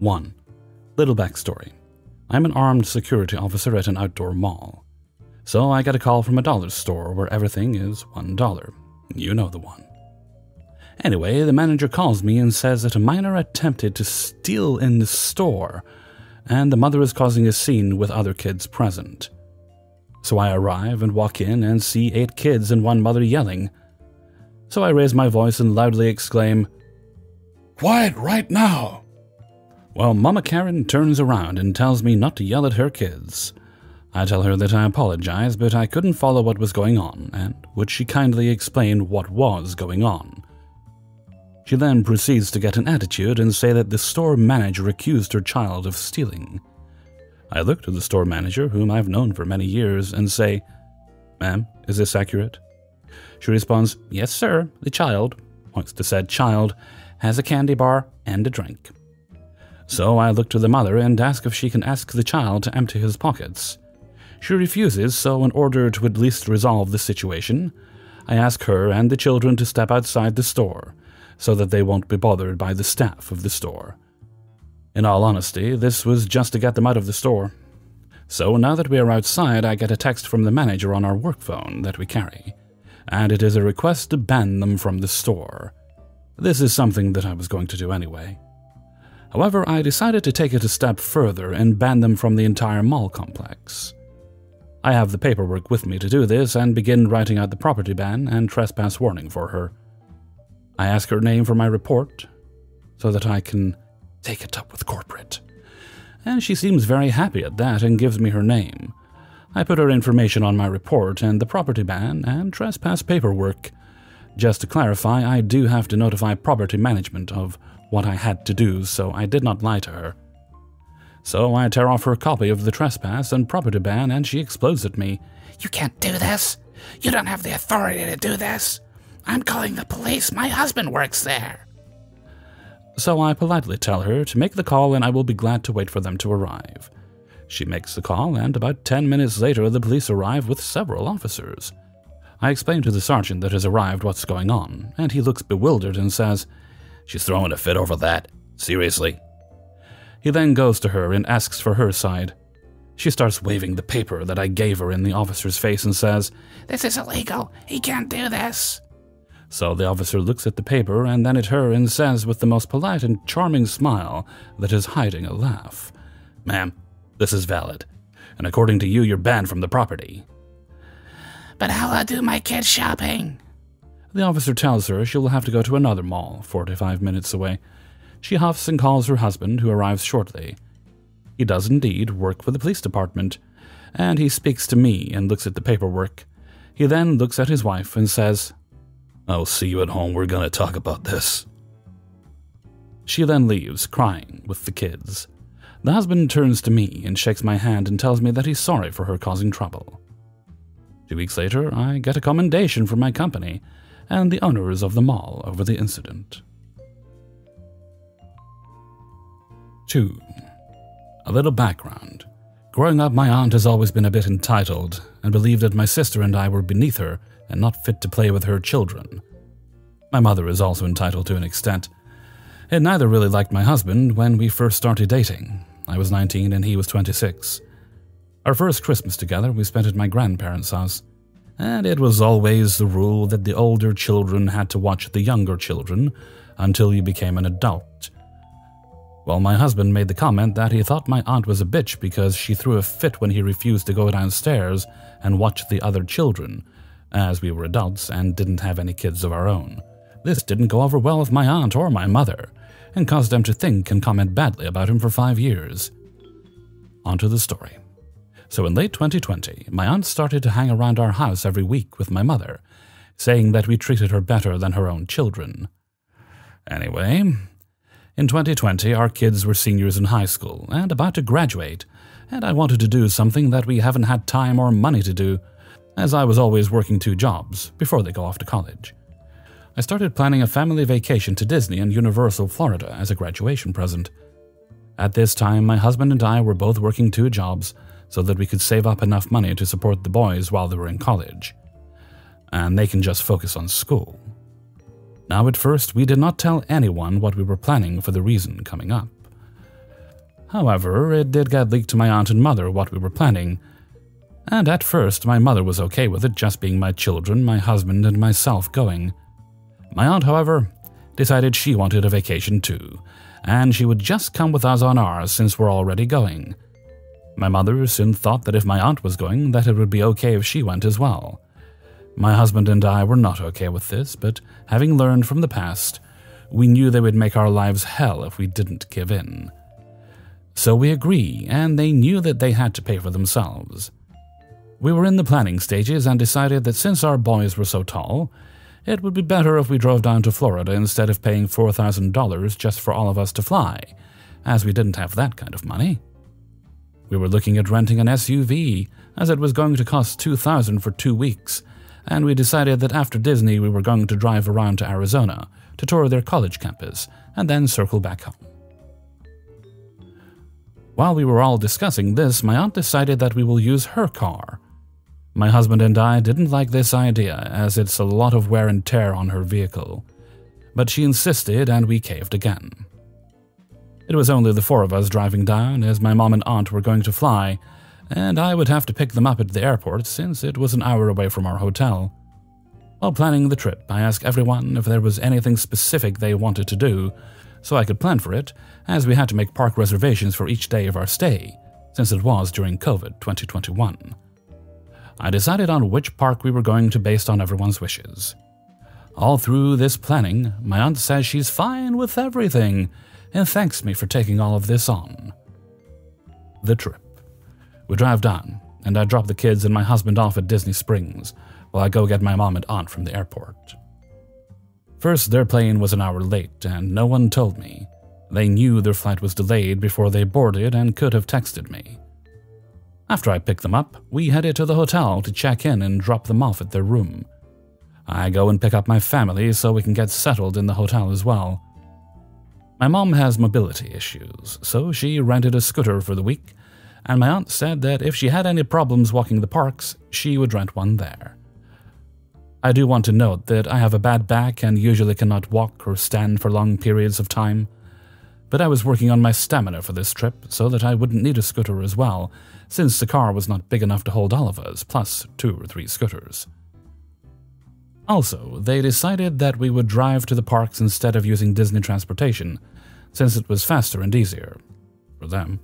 1. Little backstory. I'm an armed security officer at an outdoor mall. So I get a call from a dollar store where everything is $1. You know the one. Anyway, the manager calls me and says that a minor attempted to steal in the store, and the mother is causing a scene with other kids present. So I arrive and walk in and see 8 kids and one mother yelling. So I raise my voice and loudly exclaim, "Quiet right now!" Well, Mama Karen turns around and tells me not to yell at her kids. I tell her that I apologize, but I couldn't follow what was going on, and would she kindly explain what was going on. She then proceeds to get an attitude and say that the store manager accused her child of stealing. I look to the store manager, whom I've known for many years, and say, "Ma'am, is this accurate?" She responds, "Yes, sir. The child," points to said child, "has a candy bar and a drink." So I look to the mother and ask if she can ask the child to empty his pockets. She refuses, so in order to at least resolve the situation, I ask her and the children to step outside the store, so that they won't be bothered by the staff of the store. In all honesty, this was just to get them out of the store. So now that we are outside, I get a text from the manager on our work phone that we carry, and it is a request to ban them from the store. This is something that I was going to do anyway. However, I decided to take it a step further and ban them from the entire mall complex. I have the paperwork with me to do this and begin writing out the property ban and trespass warning for her. I ask her name for my report so that I can take it up with corporate. And she seems very happy at that and gives me her name. I put her information on my report and the property ban and trespass paperwork. Just to clarify, I do have to notify property management of what I had to do, so I did not lie to her. So I tear off her copy of the trespass and property ban, and she explodes at me. "You can't do this. You don't have the authority to do this. I'm calling the police. My husband works there." So I politely tell her to make the call and I will be glad to wait for them to arrive. She makes the call, and about 10 minutes later the police arrive with several officers. I explain to the sergeant that has arrived what's going on, and he looks bewildered and says, "She's throwing a fit over that. Seriously?" He then goes to her and asks for her side. She starts waving the paper that I gave her in the officer's face and says, "This is illegal. He can't do this." So the officer looks at the paper and then at her and says with the most polite and charming smile that is hiding a laugh, "Ma'am, this is valid, and according to you, you're banned from the property." "But how'll I do my kids' shopping?" The officer tells her she will have to go to another mall 45 minutes away. She huffs and calls her husband, who arrives shortly. He does indeed work for the police department, and he speaks to me and looks at the paperwork. He then looks at his wife and says, "I'll see you at home. We're going to talk about this." She then leaves, crying, with the kids. The husband turns to me and shakes my hand and tells me that he's sorry for her causing trouble. 2 weeks later, I get a commendation from my company and the owners of the mall over the incident. 2. A little background. Growing up, my aunt has always been a bit entitled and believed that my sister and I were beneath her and not fit to play with her children. My mother is also entitled to an extent, and neither really liked my husband when we first started dating. I was 19 and he was 26. Our first Christmas together we spent at my grandparents' house, and it was always the rule that the older children had to watch the younger children until you became an adult. Well, my husband made the comment that he thought my aunt was a bitch because she threw a fit when he refused to go downstairs and watch the other children, as we were adults and didn't have any kids of our own. This didn't go over well with my aunt or my mother, and caused them to think and comment badly about him for 5 years. On to the story. So in late 2020, my aunt started to hang around our house every week with my mother, saying that we treated her better than her own children. Anyway, in 2020, our kids were seniors in high school and about to graduate, and I wanted to do something that we haven't had time or money to do, as I was always working 2 jobs before they go off to college. I started planning a family vacation to Disney and Universal Florida as a graduation present. At this time, my husband and I were both working 2 jobs so that we could save up enough money to support the boys while they were in college, and they can just focus on school. Now, at first, we did not tell anyone what we were planning for the reason coming up. However, it did get leaked to my aunt and mother what we were planning, and at first my mother was okay with it just being my children, my husband, and myself going. My aunt, however, decided she wanted a vacation too, and she would just come with us on ours since we're already going. My mother soon thought that if my aunt was going, that it would be okay if she went as well. My husband and I were not okay with this, but having learned from the past, we knew they would make our lives hell if we didn't give in. So we agree, and they knew that they had to pay for themselves. We were in the planning stages and decided that since our boys were so tall, it would be better if we drove down to Florida instead of paying $4,000 just for all of us to fly, as we didn't have that kind of money. We were looking at renting an SUV, as it was going to cost $2,000 for 2 weeks, and we decided that after Disney we were going to drive around to Arizona to tour their college campus and then circle back home. While we were all discussing this, my aunt decided that we will use her car. My husband and I didn't like this idea, as it's a lot of wear and tear on her vehicle, but she insisted and we caved again. It was only the 4 of us driving down, as my mom and aunt were going to fly, and I would have to pick them up at the airport since it was an hour away from our hotel. While planning the trip, I asked everyone if there was anything specific they wanted to do, so I could plan for it, as we had to make park reservations for each day of our stay, since it was during COVID 2021. I decided on which park we were going to based on everyone's wishes. All through this planning, my aunt says she's fine with everything, and thanks me for taking all of this on. The trip. We drive down, and I drop the kids and my husband off at Disney Springs, while I go get my mom and aunt from the airport. First, their plane was an hour late, and no one told me. They knew their flight was delayed before they boarded and could have texted me. After I picked them up, we headed to the hotel to check in and drop them off at their room. I go and pick up my family so we can get settled in the hotel as well. My mom has mobility issues, so she rented a scooter for the week, and my aunt said that if she had any problems walking the parks, she would rent one there. I do want to note that I have a bad back and usually cannot walk or stand for long periods of time, but I was working on my stamina for this trip so that I wouldn't need a scooter as well, since the car was not big enough to hold all of us, plus 2 or 3 scooters. Also, they decided that we would drive to the parks instead of using Disney transportation, since it was faster and easier for them.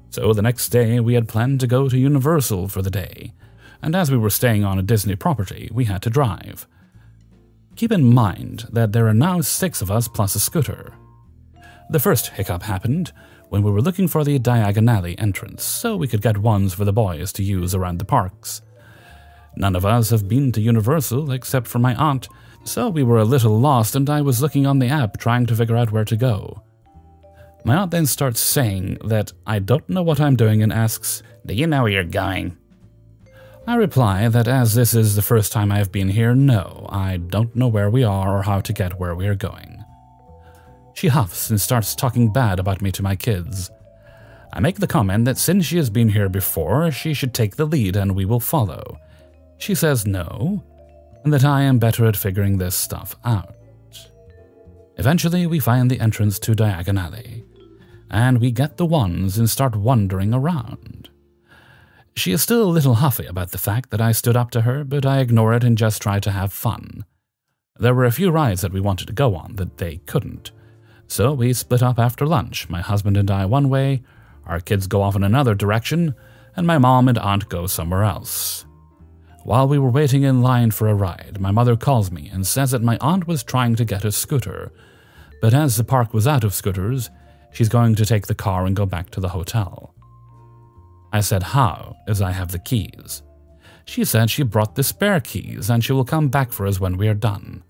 So the next day, we had planned to go to Universal for the day, and as we were staying on a Disney property, we had to drive. Keep in mind that there are now 6 of us plus a scooter. The first hiccup happened when we were looking for the Diagon Alley entrance, so we could get ones for the boys to use around the parks. None of us have been to Universal except for my aunt, so we were a little lost and I was looking on the app trying to figure out where to go. My aunt then starts saying that I don't know what I'm doing and asks, "Do you know where you're going?" I reply that as this is the first time I have been here, no, I don't know where we are or how to get where we are going. She huffs and starts talking bad about me to my kids. I make the comment that since she has been here before, she should take the lead and we will follow. She says no, and that I am better at figuring this stuff out. Eventually, we find the entrance to Diagon Alley, and we get the ones and start wandering around. She is still a little huffy about the fact that I stood up to her, but I ignore it and just try to have fun. There were a few rides that we wanted to go on that they couldn't, so we split up after lunch, my husband and I one way, our kids go off in another direction, and my mom and aunt go somewhere else. While we were waiting in line for a ride, my mother calls me and says that my aunt was trying to get a scooter, but as the park was out of scooters, she's going to take the car and go back to the hotel. I said how, as I have the keys. She said she brought the spare keys and she will come back for us when we are done.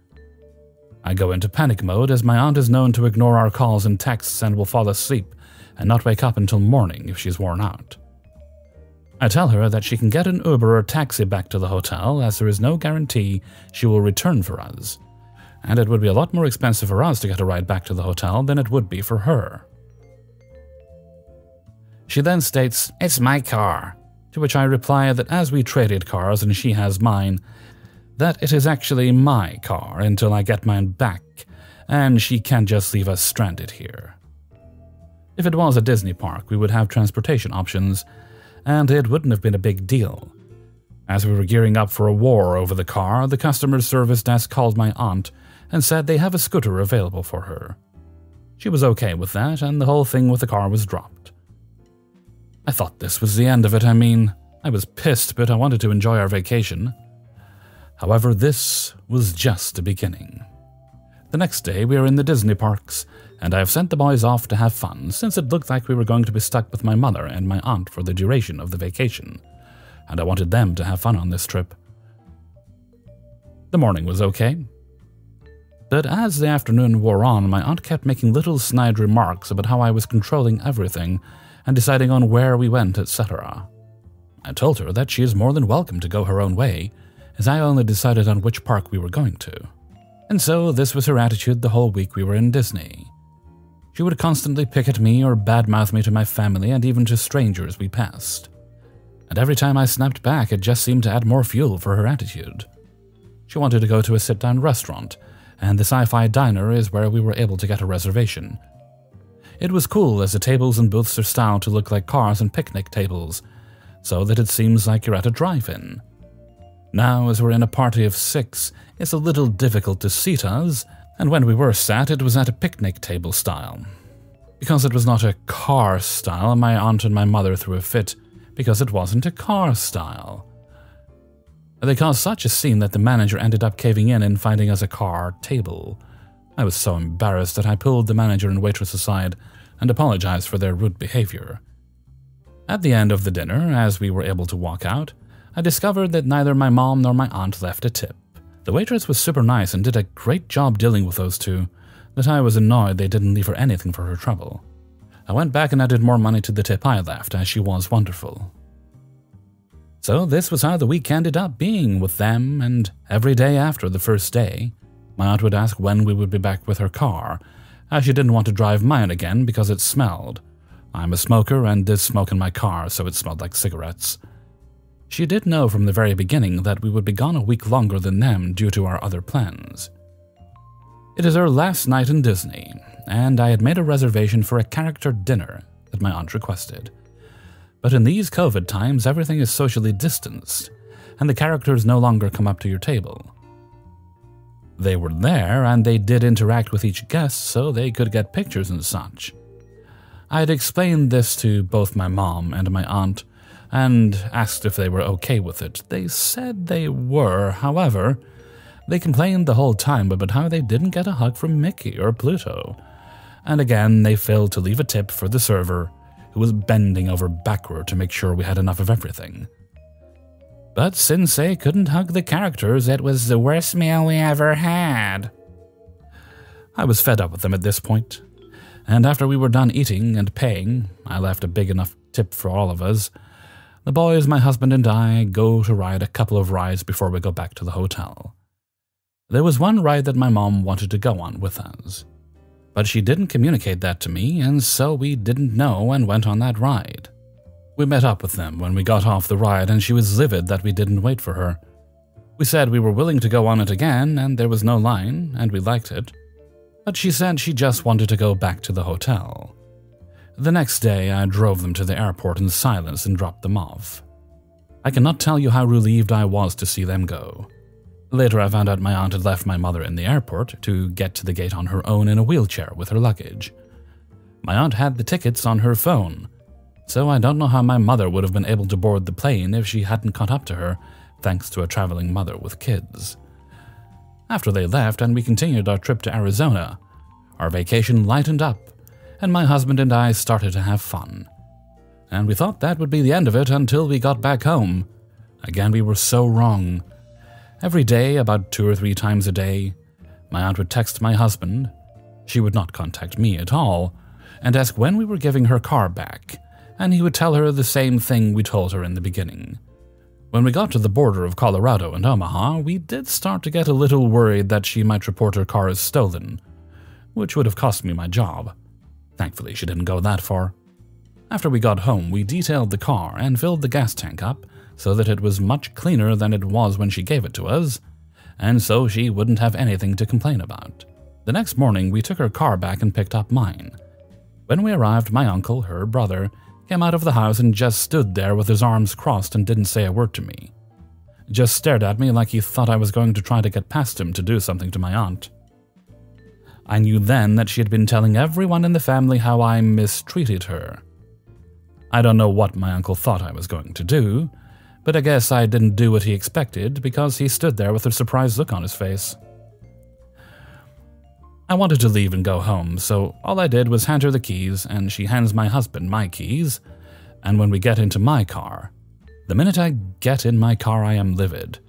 I go into panic mode as my aunt is known to ignore our calls and texts and will fall asleep and not wake up until morning if she's worn out. I tell her that she can get an Uber or taxi back to the hotel as there is no guarantee she will return for us, and it would be a lot more expensive for us to get a ride back to the hotel than it would be for her. She then states, "It's my car," to which I reply that as we traded cars and she has mine, that it is actually my car until I get mine back, and she can't just leave us stranded here. If it was a Disney park, we would have transportation options, and it wouldn't have been a big deal. As we were gearing up for a war over the car, the customer service desk called my aunt and said they have a scooter available for her. She was okay with that, and the whole thing with the car was dropped. I thought this was the end of it. I mean, I was pissed, but I wanted to enjoy our vacation. However, this was just the beginning. The next day, we were in the Disney parks, and I have sent the boys off to have fun, since it looked like we were going to be stuck with my mother and my aunt for the duration of the vacation, and I wanted them to have fun on this trip. The morning was okay, but as the afternoon wore on, my aunt kept making little snide remarks about how I was controlling everything and deciding on where we went, etc. I told her that she is more than welcome to go her own way, as I only decided on which park we were going to. And so this was her attitude the whole week we were in Disney. She would constantly pick at me or badmouth me to my family and even to strangers we passed. And every time I snapped back, it just seemed to add more fuel for her attitude. She wanted to go to a sit-down restaurant, and the sci-fi diner is where we were able to get a reservation. It was cool, as the tables and booths are styled to look like cars and picnic tables, so that it seems like you're at a drive-in. Now, as we're in a party of 6, it's a little difficult to seat us, and when we were sat, it was at a picnic table style. Because it was not a car style, my aunt and my mother threw a fit, because it wasn't a car style. They caused such a scene that the manager ended up caving in and finding us a car table. I was so embarrassed that I pulled the manager and waitress aside and apologized for their rude behavior. At the end of the dinner, as we were able to walk out, I discovered that neither my mom nor my aunt left a tip. The waitress was super nice and did a great job dealing with those two, that I was annoyed they didn't leave her anything for her trouble. I went back and added more money to the tip I left, as she was wonderful. So this was how the week ended up being with them, and every day after the first day, my aunt would ask when we would be back with her car, as she didn't want to drive mine again because it smelled. I'm a smoker and did smoke in my car, so it smelled like cigarettes. She did know from the very beginning that we would be gone a week longer than them due to our other plans. It is our last night in Disney, and I had made a reservation for a character dinner that my aunt requested. But in these COVID times, everything is socially distanced, and the characters no longer come up to your table. They were there, and they did interact with each guest so they could get pictures and such. I had explained this to both my mom and my aunt, and asked if they were okay with it. They said they were, however, they complained the whole time about how they didn't get a hug from Mickey or Pluto. And again, they failed to leave a tip for the server, who was bending over backward to make sure we had enough of everything. But since they couldn't hug the characters, it was the worst meal we ever had. I was fed up with them at this point, and after we were done eating and paying, I left a big enough tip for all of us. The boys, my husband, and I go to ride a couple of rides before we go back to the hotel. There was one ride that my mom wanted to go on with us, but she didn't communicate that to me, and so we didn't know and went on that ride. We met up with them when we got off the ride, and she was livid that we didn't wait for her. We said we were willing to go on it again, and there was no line, and we liked it, but she said she just wanted to go back to the hotel. The next day, I drove them to the airport in silence and dropped them off. I cannot tell you how relieved I was to see them go. Later, I found out my aunt had left my mother in the airport to get to the gate on her own in a wheelchair with her luggage. My aunt had the tickets on her phone, so I don't know how my mother would have been able to board the plane if she hadn't caught up to her, thanks to a traveling mother with kids. After they left and we continued our trip to Arizona, our vacation lightened up, and my husband and I started to have fun. And we thought that would be the end of it until we got back home. Again, we were so wrong. Every day, about 2 or 3 times a day, my aunt would text my husband. She would not contact me at all, and ask when we were giving her car back, and he would tell her the same thing we told her in the beginning. When we got to the border of Colorado and Omaha, we did start to get a little worried that she might report her car as stolen, which would have cost me my job. Thankfully, she didn't go that far. After we got home, we detailed the car and filled the gas tank up so that it was much cleaner than it was when she gave it to us, and so she wouldn't have anything to complain about. The next morning, we took her car back and picked up mine. When we arrived, my uncle, her brother, came out of the house and just stood there with his arms crossed and didn't say a word to me. Just stared at me like he thought I was going to try to get past him to do something to my aunt. I knew then that she had been telling everyone in the family how I mistreated her. I don't know what my uncle thought I was going to do, but I guess I didn't do what he expected because he stood there with a surprised look on his face. I wanted to leave and go home, so all I did was hand her the keys, and she hands my husband my keys, and when we get into my car, the minute I get in my car I am livid.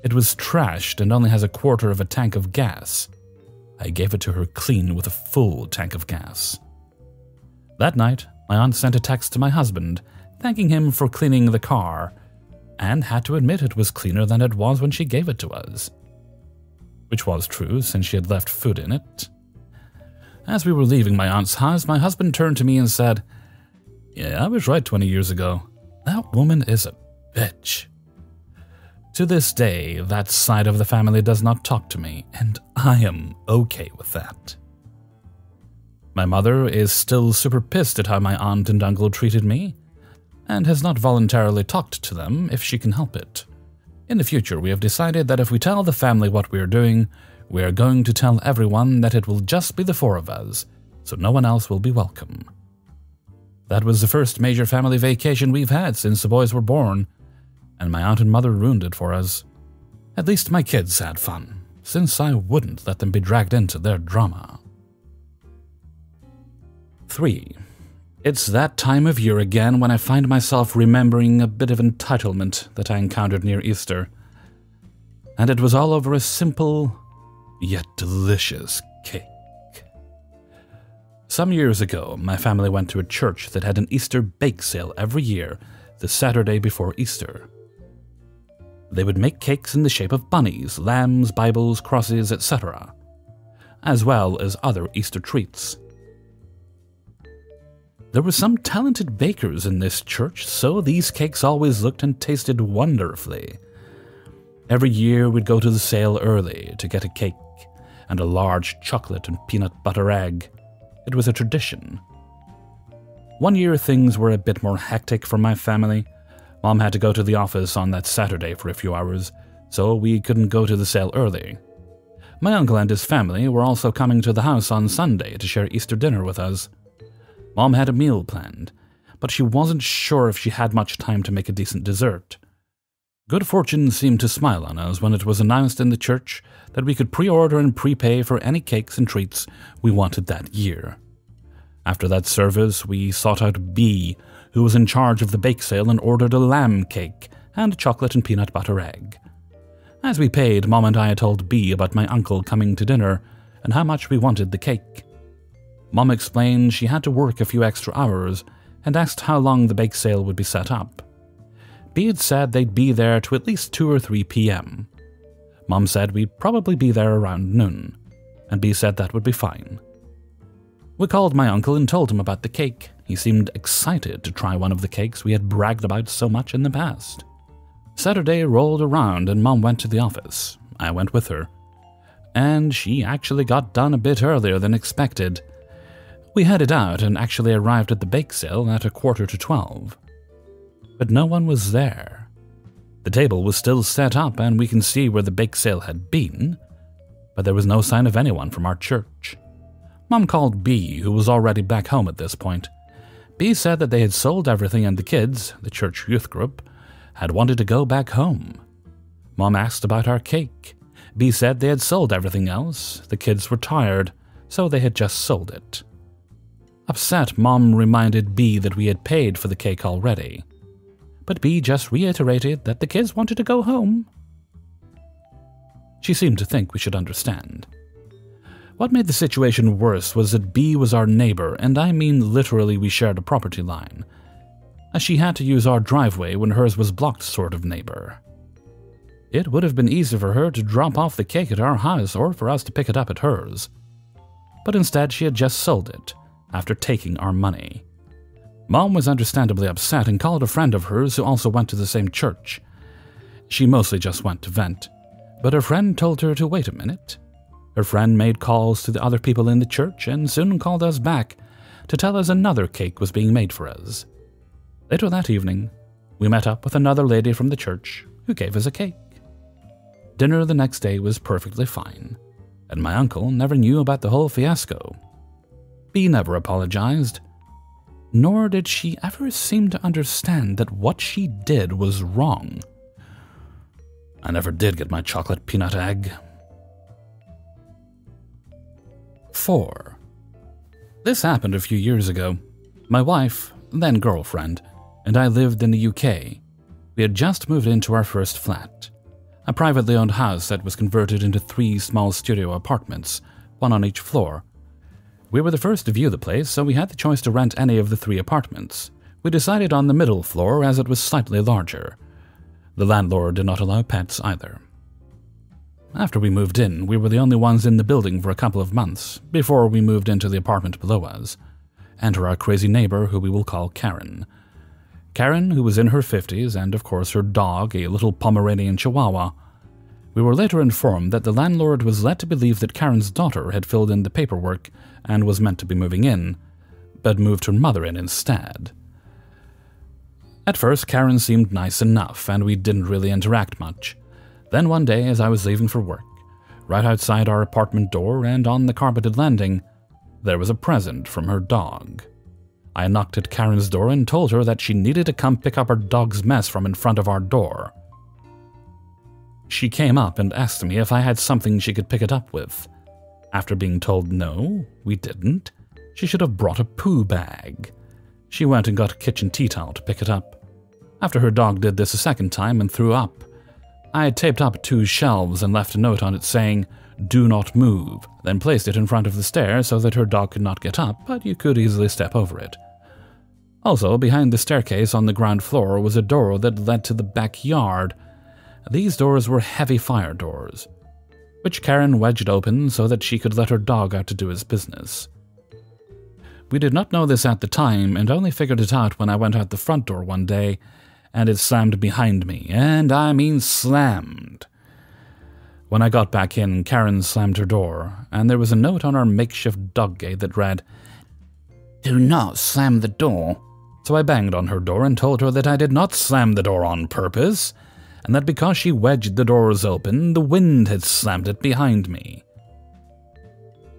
It was trashed and only has a quarter of a tank of gas. I gave it to her clean with a full tank of gas. That night, my aunt sent a text to my husband, thanking him for cleaning the car, and had to admit it was cleaner than it was when she gave it to us. Which was true, since she had left food in it. As we were leaving my aunt's house, my husband turned to me and said, "Yeah, I was right 20 years ago. That woman is a bitch." To this day, that side of the family does not talk to me, and I am okay with that. My mother is still super pissed at how my aunt and uncle treated me, and has not voluntarily talked to them if she can help it. In the future, we have decided that if we tell the family what we are doing, we are going to tell everyone that it will just be the four of us, so no one else will be welcome. That was the first major family vacation we've had since the boys were born, and my aunt and mother ruined it for us. At least my kids had fun, since I wouldn't let them be dragged into their drama. 3. It's that time of year again when I find myself remembering a bit of entitlement that I encountered near Easter. And it was all over a simple, yet delicious cake. Some years ago, my family went to a church that had an Easter bake sale every year, the Saturday before Easter. They would make cakes in the shape of bunnies, lambs, Bibles, crosses, etc., as well as other Easter treats. There were some talented bakers in this church, so these cakes always looked and tasted wonderfully. Every year we'd go to the sale early to get a cake and a large chocolate and peanut butter egg. It was a tradition. One year things were a bit more hectic for my family. Mom had to go to the office on that Saturday for a few hours, so we couldn't go to the sale early. My uncle and his family were also coming to the house on Sunday to share Easter dinner with us. Mom had a meal planned, but she wasn't sure if she had much time to make a decent dessert. Good fortune seemed to smile on us when it was announced in the church that we could pre-order and prepay for any cakes and treats we wanted that year. After that service, we sought out B, who was in charge of the bake sale, and ordered a lamb cake and a chocolate and peanut butter egg. As we paid, Mom and I told B about my uncle coming to dinner and how much we wanted the cake. Mom explained she had to work a few extra hours and asked how long the bake sale would be set up. B had said they'd be there to at least 2 or 3 p.m. Mom said we'd probably be there around noon, and B said that would be fine. We called my uncle and told him about the cake. He seemed excited to try one of the cakes we had bragged about so much in the past. Saturday rolled around and Mom went to the office. I went with her, and she actually got done a bit earlier than expected. We headed out and actually arrived at the bake sale at 11:45. But no one was there. The table was still set up and we can see where the bake sale had been, but there was no sign of anyone from our church. Mom called B, who was already back home at this point. B said that they had sold everything and the kids, the church youth group, had wanted to go back home. Mom asked about our cake. B said they had sold everything else, the kids were tired, so they had just sold it. Upset, Mom reminded B that we had paid for the cake already. But B just reiterated that the kids wanted to go home. She seemed to think we should understand. What made the situation worse was that B was our neighbor, and I mean literally we shared a property line, as she had to use our driveway when hers was blocked sort of neighbor. It would have been easy for her to drop off the cake at our house or for us to pick it up at hers. But instead she had just sold it, after taking our money. Mom was understandably upset and called a friend of hers who also went to the same church. She mostly just went to vent, but her friend told her to wait a minute. Her friend made calls to the other people in the church and soon called us back, to tell us another cake was being made for us. Later that evening, we met up with another lady from the church who gave us a cake. Dinner the next day was perfectly fine, and my uncle never knew about the whole fiasco. He never apologized, nor did she ever seem to understand that what she did was wrong. I never did get my chocolate peanut egg. 4. This happened a few years ago. My wife, then girlfriend, and I lived in the UK. We had just moved into our first flat, a privately owned house that was converted into 3 small studio apartments, one on each floor. We were the first to view the place, so we had the choice to rent any of the 3 apartments. We decided on the middle floor as it was slightly larger. The landlord did not allow pets either. After we moved in, we were the only ones in the building for a couple of months, before we moved into the apartment below us. Enter our crazy neighbor, who we will call Karen. Karen, who was in her 50s, and of course her dog, a little Pomeranian Chihuahua. We were later informed that the landlord was led to believe that Karen's daughter had filled in the paperwork and was meant to be moving in, but moved her mother in instead. At first, Karen seemed nice enough, and we didn't really interact much. Then one day, as I was leaving for work, right outside our apartment door and on the carpeted landing, there was a present from her dog. I knocked at Karen's door and told her that she needed to come pick up her dog's mess from in front of our door. She came up and asked me if I had something she could pick it up with. After being told no, we didn't, she should have brought a poo bag. She went and got a kitchen tea towel to pick it up. After her dog did this a second time and threw up, I had taped up 2 shelves and left a note on it saying, "Do not move," then placed it in front of the stairs so that her dog could not get up, but you could easily step over it. Also, behind the staircase on the ground floor was a door that led to the backyard. These doors were heavy fire doors, which Karen wedged open so that she could let her dog out to do his business. We did not know this at the time and only figured it out when I went out the front door one day and it slammed behind me, and I mean slammed. When I got back in, Karen slammed her door, and there was a note on our makeshift dog gate that read, "Do not slam the door." So I banged on her door and told her that I did not slam the door on purpose, and that because she wedged the doors open, the wind had slammed it behind me.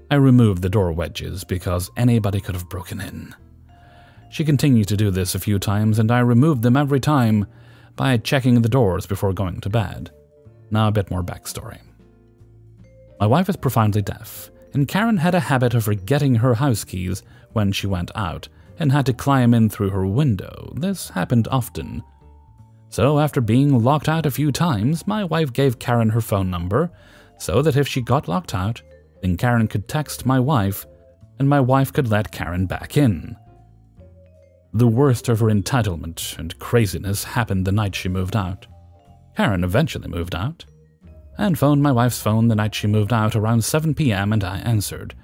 I removed the door wedges because anybody could have broken in. She continued to do this a few times, and I removed them every time by checking the doors before going to bed. Now a bit more backstory. My wife is profoundly deaf, and Karen had a habit of forgetting her house keys when she went out and had to climb in through her window. This happened often. So after being locked out a few times, my wife gave Karen her phone number so that if she got locked out, then Karen could text my wife and my wife could let Karen back in. The worst of her entitlement and craziness happened the night she moved out. Karen eventually moved out and phoned my wife's phone the night she moved out around 7 p.m. and I answered.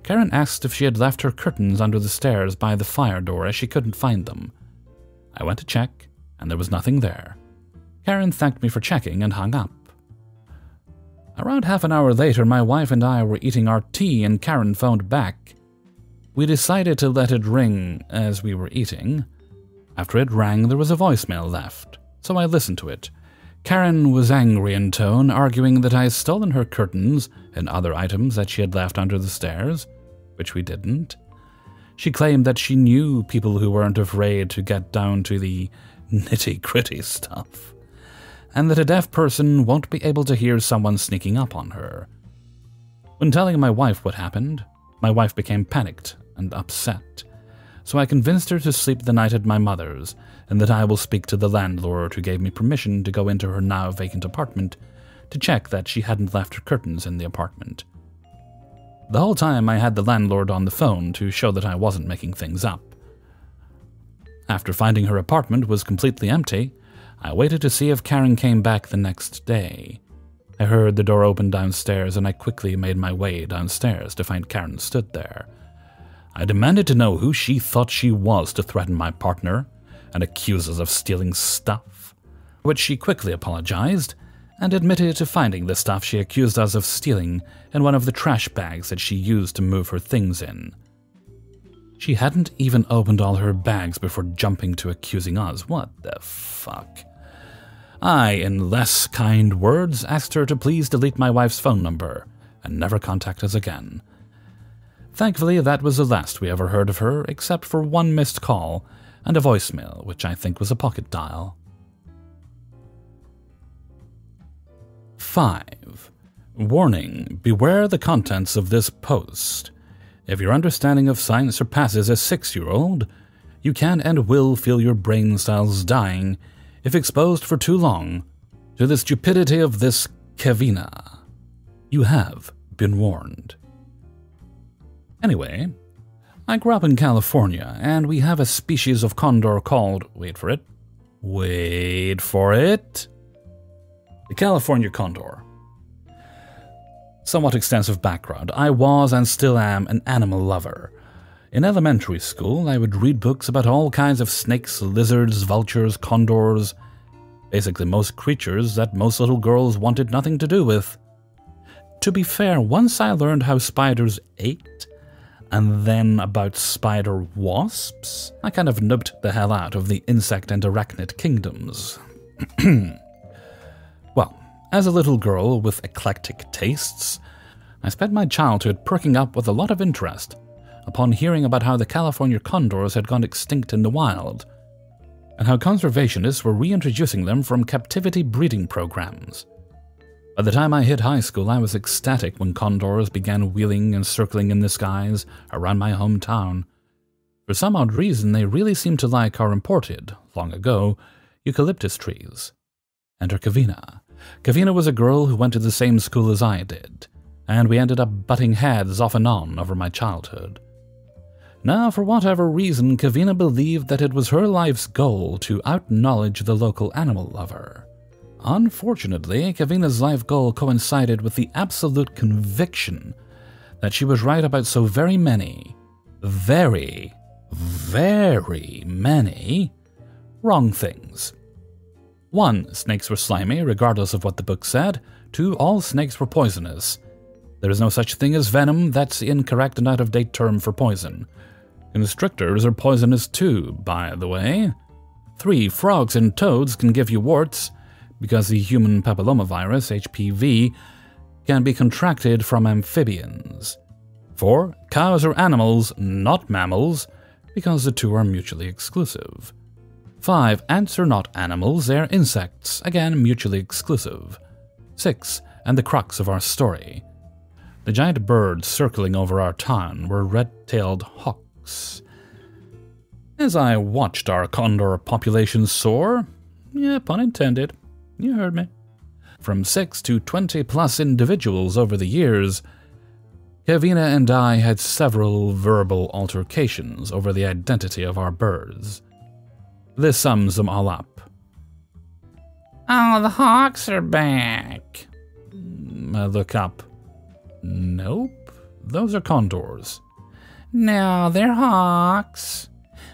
Karen asked if she had left her curtains under the stairs by the fire door as she couldn't find them. I went to check, and there was nothing there. Karen thanked me for checking and hung up. Around half an hour later, my wife and I were eating our tea and Karen phoned back. We decided to let it ring as we were eating. After it rang, there was a voicemail left, so I listened to it. Karen was angry in tone, arguing that I had stolen her curtains and other items that she had left under the stairs, which we didn't. She claimed that she knew people who weren't afraid to get down to the nitty-gritty stuff, and that a deaf person won't be able to hear someone sneaking up on her. When telling my wife what happened, my wife became panicked and upset, so I convinced her to sleep the night at my mother's, and that I will speak to the landlord who gave me permission to go into her now vacant apartment to check that she hadn't left her curtains in the apartment. The whole time I had the landlord on the phone to show that I wasn't making things up. After finding her apartment was completely empty, I waited to see if Karen came back the next day. I heard the door open downstairs and I quickly made my way downstairs to find Karen stood there. I demanded to know who she thought she was to threaten my partner and accuse us of stealing stuff, which she quickly apologized and admitted to finding the stuff she accused us of stealing in one of the trash bags that she used to move her things in. She hadn't even opened all her bags before jumping to accusing us. What the fuck? I, in less kind words, asked her to please delete my wife's phone number and never contact us again. Thankfully, that was the last we ever heard of her, except for one missed call and a voicemail, which I think was a pocket dial. 5. Warning: beware the contents of this post. If your understanding of science surpasses a 6-year-old, you can and will feel your brain cells dying if exposed for too long to the stupidity of this Kevina. You have been warned. Anyway, I grew up in California, and we have a species of condor called, wait for it, the California condor. Somewhat extensive background. I was and still am an animal lover. In elementary school, I would read books about all kinds of snakes, lizards, vultures, condors, basically most creatures that most little girls wanted nothing to do with. To be fair, once I learned how spiders ate, and then about spider wasps, I kind of nubbed the hell out of the insect and arachnid kingdoms. Well, as a little girl with eclectic tastes, I spent my childhood perking up with a lot of interest upon hearing about how the California condors had gone extinct in the wild, and how conservationists were reintroducing them from captivity breeding programs. By the time I hit high school, I was ecstatic when condors began wheeling and circling in the skies around my hometown. For some odd reason, they really seemed to like our imported, long ago, eucalyptus trees. Enter Kevina. Kevina was a girl who went to the same school as I did, and we ended up butting heads off and on over my childhood. Now, for whatever reason, Kevina believed that it was her life's goal to out-knowledge the local animal lover. Unfortunately, Kevina's life goal coincided with the absolute conviction that she was right about so very many, very many wrong things. 1. Snakes were slimy, regardless of what the book said. 2. All snakes were poisonous. There is no such thing as venom. That's the incorrect and out-of-date term for poison. Constrictors are poisonous too, by the way. 3. Frogs and toads can give you warts, because the human papillomavirus, HPV, can be contracted from amphibians. 4. Cows are animals, not mammals, because the two are mutually exclusive. 5. Ants are not animals, they're insects, again mutually exclusive. 6. And the crux of our story. The giant birds circling over our town were red-tailed hawks. As I watched our condor population soar, yeah, pun intended, you heard me, from 6 to 20 plus individuals over the years, Kevina and I had several verbal altercations over the identity of our birds. This sums them all up. Oh, the hawks are back. I look up. Nope, those are condors. No, they're hawks.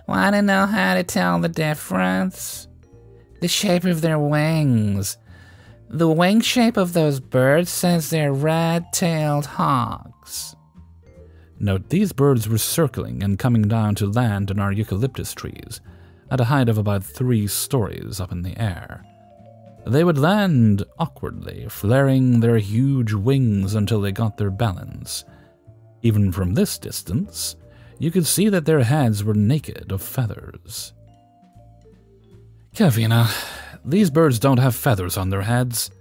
Want to know how to tell the difference? The shape of their wings. The wing shape of those birds says they're red-tailed hawks. Note, these birds were circling and coming down to land in our eucalyptus trees at a height of about 3 stories up in the air. They would land awkwardly, flaring their huge wings until they got their balance. Even from this distance, you could see that their heads were naked of feathers. Kevina, these birds don't have feathers on their heads.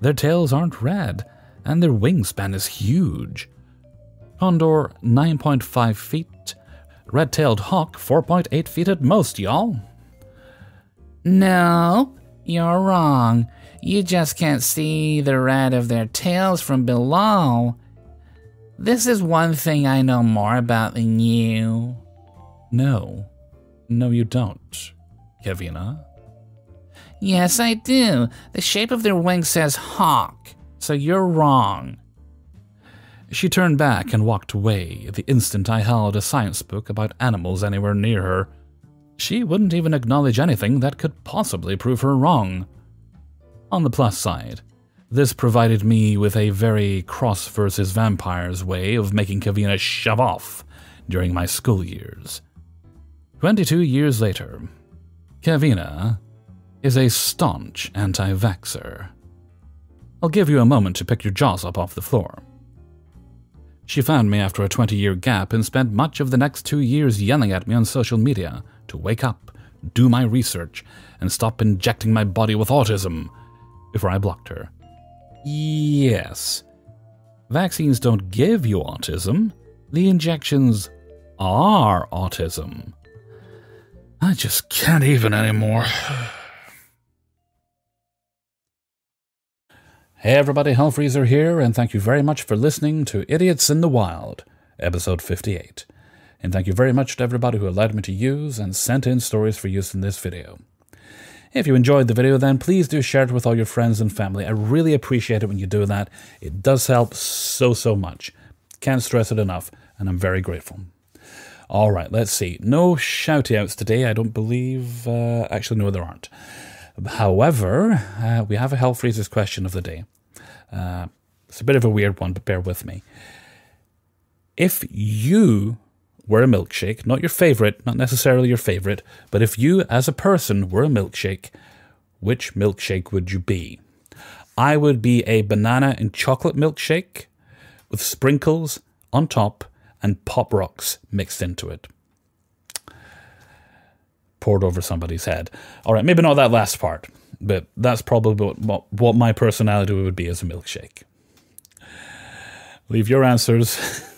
Their tails aren't red, and their wingspan is huge. Condor, 9.5 feet. Red-tailed hawk, 4.8 feet at most, y'all. No, you're wrong. You just can't see the red of their tails from below. This is one thing I know more about than you. No, you don't, Kevina. Yes, I do. The shape of their wing says hawk, so you're wrong. She turned back and walked away the instant I held a science book about animals anywhere near her. She wouldn't even acknowledge anything that could possibly prove her wrong. On the plus side, this provided me with a very cross versus vampires way of making Kevina shove off during my school years. 22 years later, Kavina is a staunch anti-vaxxer. I'll give you a moment to pick your jaws up off the floor. She found me after a 20-year gap and spent much of the next 2 years yelling at me on social media to wake up, do my research, and stop injecting my body with autism before I blocked her. Yes, vaccines don't give you autism. The injections are autism. I just can't even anymore. Hey everybody, Hellfreezer here, and thank you very much for listening to Idiots in the Wild, episode 58. And thank you very much to everybody who allowed me to use and sent in stories for use in this video. If you enjoyed the video, then please do share it with all your friends and family. I really appreciate it when you do that. It does help so much. Can't stress it enough, and I'm very grateful. Alright, let's see. No shout-outs today, I don't believe... actually, no, there aren't. However, we have a Hellfreezer's question of the day. It's a bit of a weird one, but bear with me. If you were a milkshake, not your favorite, not necessarily your favorite, but if you as a person were a milkshake, which milkshake would you be? I would be a banana and chocolate milkshake with sprinkles on top and Pop Rocks mixed into it. Poured over somebody's head. All right, maybe not that last part, but that's probably what my personality would be as a milkshake. Leave your answers.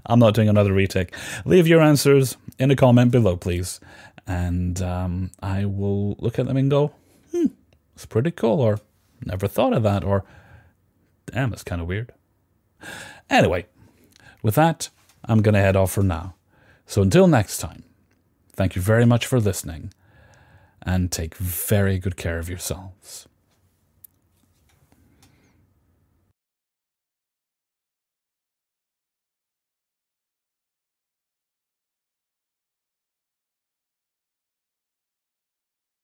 I'm not doing another retake. Leave your answers in a comment below, please. And I will look at them and go, it's pretty cool, or never thought of that, or damn, that's kind of weird. Anyway, with that, I'm going to head off for now. So until next time, thank you very much for listening, and take very good care of yourselves.